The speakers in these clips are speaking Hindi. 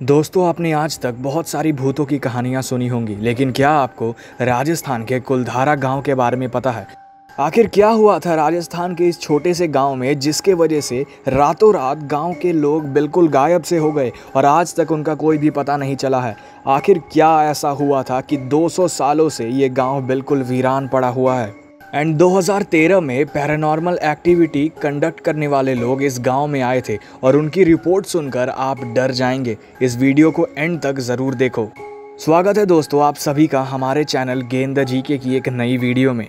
दोस्तों, आपने आज तक बहुत सारी भूतों की कहानियां सुनी होंगी, लेकिन क्या आपको राजस्थान के कुलधारा गांव के बारे में पता है? आखिर क्या हुआ था राजस्थान के इस छोटे से गांव में, जिसके वजह से रातों रात गांव के लोग बिल्कुल गायब से हो गए और आज तक उनका कोई भी पता नहीं चला है। आखिर क्या ऐसा हुआ था कि 200 सालों से ये गांव बिल्कुल वीरान पड़ा हुआ है। एंड 2013 में पैरानॉर्मल एक्टिविटी कंडक्ट करने वाले लोग इस गांव में आए थे और उनकी रिपोर्ट सुनकर आप डर जाएंगे। इस वीडियो को एंड तक ज़रूर देखो। स्वागत है दोस्तों आप सभी का हमारे चैनल गेंद द जीके की एक नई वीडियो में।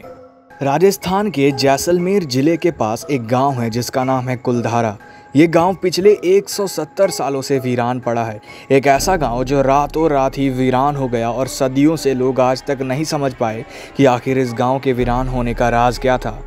राजस्थान के जैसलमेर जिले के पास एक गांव है जिसका नाम है कुलधारा। ये गांव पिछले 170 सालों से वीरान पड़ा है। एक ऐसा गांव जो रातों रात ही वीरान हो गया और सदियों से लोग आज तक नहीं समझ पाए कि आखिर इस गांव के वीरान होने का राज क्या था।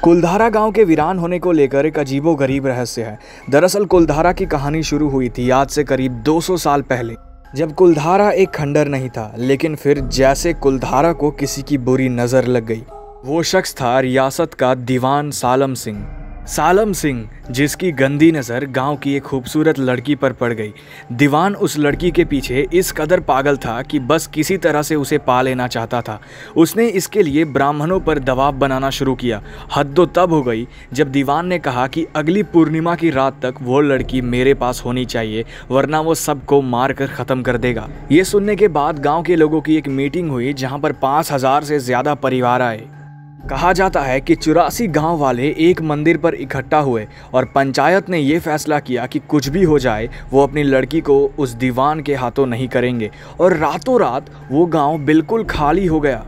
कुलधारा गांव के वीरान होने को लेकर एक अजीबोगरीब रहस्य है। दरअसल कुलधारा की कहानी शुरू हुई थी आज से करीब 200 साल पहले, जब कुलधारा एक खंडर नहीं था, लेकिन फिर जैसे कुलधारा को किसी की बुरी नज़र लग गई। वो शख्स था रियासत का दीवान सालम सिंह। सालम सिंह, जिसकी गंदी नज़र गांव की एक खूबसूरत लड़की पर पड़ गई। दीवान उस लड़की के पीछे इस कदर पागल था कि बस किसी तरह से उसे पा लेना चाहता था। उसने इसके लिए ब्राह्मणों पर दबाव बनाना शुरू किया। हद तो तब हो गई जब दीवान ने कहा कि अगली पूर्णिमा की रात तक वो लड़की मेरे पास होनी चाहिए, वरना वो सबको मार कर ख़त्म कर देगा। ये सुनने के बाद गाँव के लोगों की एक मीटिंग हुई जहाँ पर 5000 से ज़्यादा परिवार आए। कहा जाता है कि 84 गांव वाले एक मंदिर पर इकट्ठा हुए और पंचायत ने ये फैसला किया कि कुछ भी हो जाए वो अपनी लड़की को उस दीवान के हाथों नहीं करेंगे। और रातों रात वो गांव बिल्कुल खाली हो गया।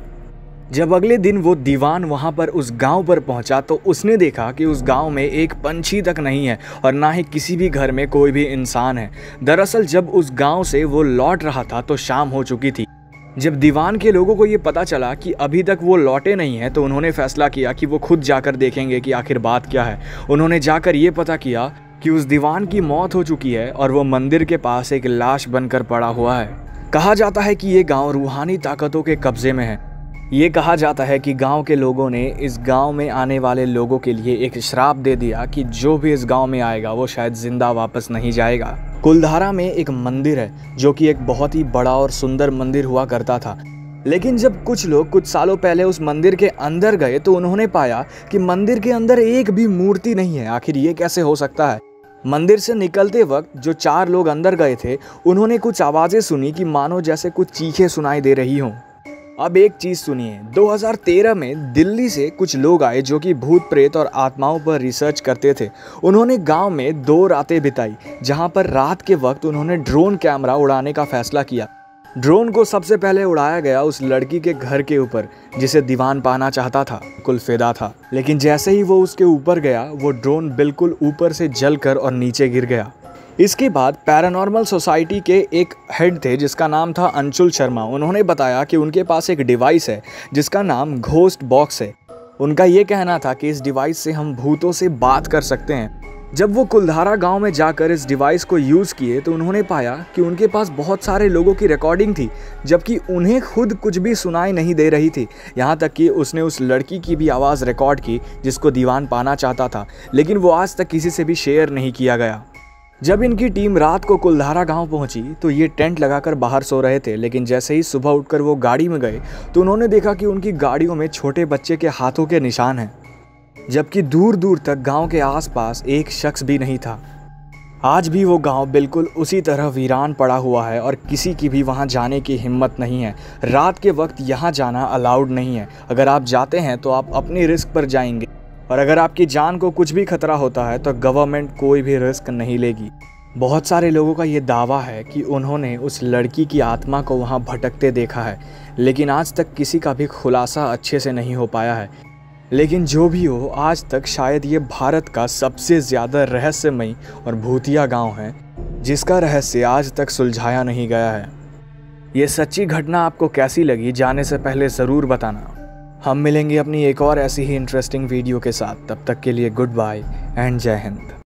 जब अगले दिन वो दीवान वहां पर उस गांव पर पहुंचा तो उसने देखा कि उस गांव में एक पंछी तक नहीं है और ना ही किसी भी घर में कोई भी इंसान है। दरअसल जब उस गाँव से वो लौट रहा था तो शाम हो चुकी थी। जब दीवान के लोगों को ये पता चला कि अभी तक वो लौटे नहीं हैं तो उन्होंने फैसला किया कि वो खुद जाकर देखेंगे कि आखिर बात क्या है। उन्होंने जाकर ये पता किया कि उस दीवान की मौत हो चुकी है और वो मंदिर के पास एक लाश बनकर पड़ा हुआ है। कहा जाता है कि ये गांव रूहानी ताकतों के कब्जे में है। ये कहा जाता है कि गांव के लोगों ने इस गांव में आने वाले लोगों के लिए एक श्राप दे दिया कि जो भी इस गांव में आएगा वो शायद जिंदा वापस नहीं जाएगा। कुलधारा में एक मंदिर है जो कि एक बहुत ही बड़ा और सुंदर मंदिर हुआ करता था, लेकिन जब कुछ लोग कुछ सालों पहले उस मंदिर के अंदर गए तो उन्होंने पाया कि मंदिर के अंदर एक भी मूर्ति नहीं है। आखिर ये कैसे हो सकता है? मंदिर से निकलते वक्त जो 4 लोग अंदर गए थे उन्होंने कुछ आवाज़ें सुनी कि मानो जैसे कुछ चीखें सुनाई दे रही हों। अब एक चीज़ सुनिए, 2013 में दिल्ली से कुछ लोग आए जो कि भूत प्रेत और आत्माओं पर रिसर्च करते थे। उन्होंने गांव में 2 रातें बिताई, जहां पर रात के वक्त उन्होंने ड्रोन कैमरा उड़ाने का फैसला किया। ड्रोन को सबसे पहले उड़ाया गया उस लड़की के घर के ऊपर जिसे दीवान पाना चाहता था, बिल्कुल फिदा था। लेकिन जैसे ही वो उसके ऊपर गया वो ड्रोन बिल्कुल ऊपर से जलकर और नीचे गिर गया। इसके बाद पैरानॉर्मल सोसाइटी के एक हेड थे जिसका नाम था अंशुल शर्मा। उन्होंने बताया कि उनके पास एक डिवाइस है जिसका नाम घोस्ट बॉक्स है। उनका ये कहना था कि इस डिवाइस से हम भूतों से बात कर सकते हैं। जब वो कुलधारा गांव में जाकर इस डिवाइस को यूज़ किए तो उन्होंने पाया कि उनके पास बहुत सारे लोगों की रिकॉर्डिंग थी, जबकि उन्हें खुद कुछ भी सुनाई नहीं दे रही थी। यहाँ तक कि उसने उस लड़की की भी आवाज़ रिकॉर्ड की जिसको दीवान पाना चाहता था, लेकिन वो आज तक किसी से भी शेयर नहीं किया गया। जब इनकी टीम रात को कुलधारा गांव पहुंची तो ये टेंट लगाकर बाहर सो रहे थे, लेकिन जैसे ही सुबह उठकर वो गाड़ी में गए तो उन्होंने देखा कि उनकी गाड़ियों में छोटे बच्चे के हाथों के निशान हैं, जबकि दूर दूर तक गांव के आसपास एक शख्स भी नहीं था। आज भी वो गांव बिल्कुल उसी तरह वीरान पड़ा हुआ है और किसी की भी वहां जाने की हिम्मत नहीं है। रात के वक्त यहां जाना अलाउड नहीं है। अगर आप जाते हैं तो आप अपनी रिस्क पर जाएंगे और अगर आपकी जान को कुछ भी खतरा होता है तो गवर्नमेंट कोई भी रिस्क नहीं लेगी। बहुत सारे लोगों का ये दावा है कि उन्होंने उस लड़की की आत्मा को वहाँ भटकते देखा है, लेकिन आज तक किसी का भी खुलासा अच्छे से नहीं हो पाया है। लेकिन जो भी हो, आज तक शायद ये भारत का सबसे ज़्यादा रहस्यमयी और भूतिया गांव है जिसका रहस्य आज तक सुलझाया नहीं गया है। ये सच्ची घटना आपको कैसी लगी जाने से पहले ज़रूर बताना। हम मिलेंगे अपनी एक और ऐसी ही इंटरेस्टिंग वीडियो के साथ। तब तक के लिए गुड बाय एंड जय हिंद।